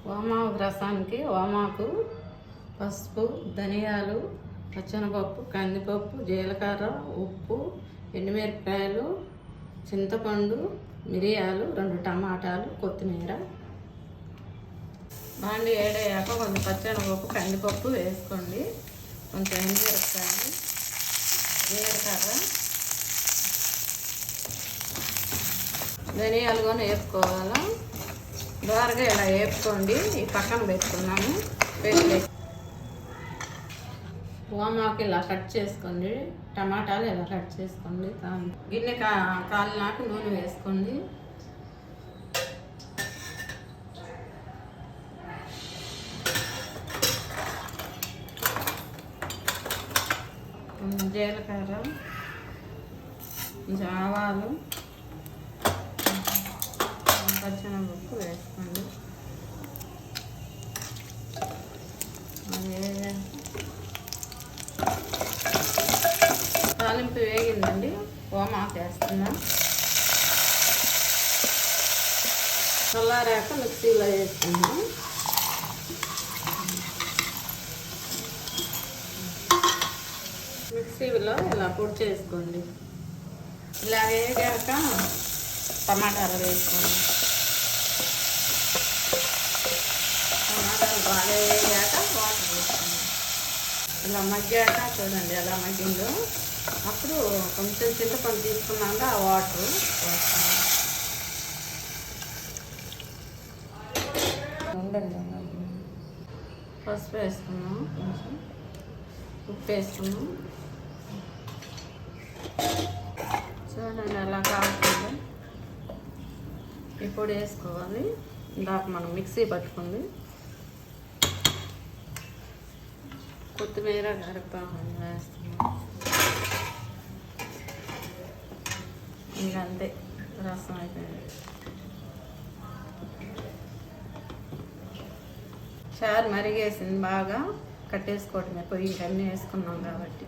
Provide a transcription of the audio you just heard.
వామాకు రసానికి వామాకు, పసుపు, ధనియాలు, పచ్చనపప్పు, కందిపప్పు, జీలకర్ర, ఉప్పు, ఎండుమిరపకాయలు, చింతపండు, మిరియాలు, 2 టమాటాలు, కొత్తిమీర. బాండి వేడయ్యాక కొంచెం పచ్చనపప్పు, కందిపప్పు వేసుకోండి. కొంచెం ఎండుమిరపకాయలు, జీలకర్ర, ధనియాలు కూడా వేపుకోవాలి. దోరగా ఇలా వేపుకోండి. ఈ పక్కన పెట్టుకున్నాము. వామాకు ఇలా కట్ చేసుకోండి. టమాటాలు ఇలా కట్ చేసుకోండి. గిన్నె కాలినాక నూనె వేసుకోండి. జీలకర్ర, ఆవాలు, పచ్చనపప్పు వేసుకోండి. తాలింపు వేగిందండి. వామాకు వేస్తున్నాం. చల్లారాక మిక్సీలో వేసుకుందాం. మిక్సీలో ఇలా పొడి చేసుకోండి. ఇలా వేగాక టమాటాలు వేసుకోండి. టమాటాలు బాగా వేగాక వాటర్ వేసుకోండి. ఇలా మగ్గాక చూడండి ఎలా మగ్గిందో. అప్పుడు కొంచెం చింతపండు తీసుకున్నాక ఆ వాటర్ వేసుకోండి. ఉండండి. పసుపు వేసుకున్నాం, కొంచెం ఉప్పు వేసుకున్నాం. చూడండి ఎలా కాకుండా ఇప్పుడు వేసుకోవాలి. ఇందాక మనం మిక్సీ పట్టుకుంది. కొత్తిమీర, కరివేపాకు వేస్తున్నాం. ఇంకంతే, రసం అయిపోయింది. చారు మరిగేసింది బాగా. కట్టేసుకోవటమే, పొయ్యి అన్నీ వేసుకున్నాం కాబట్టి.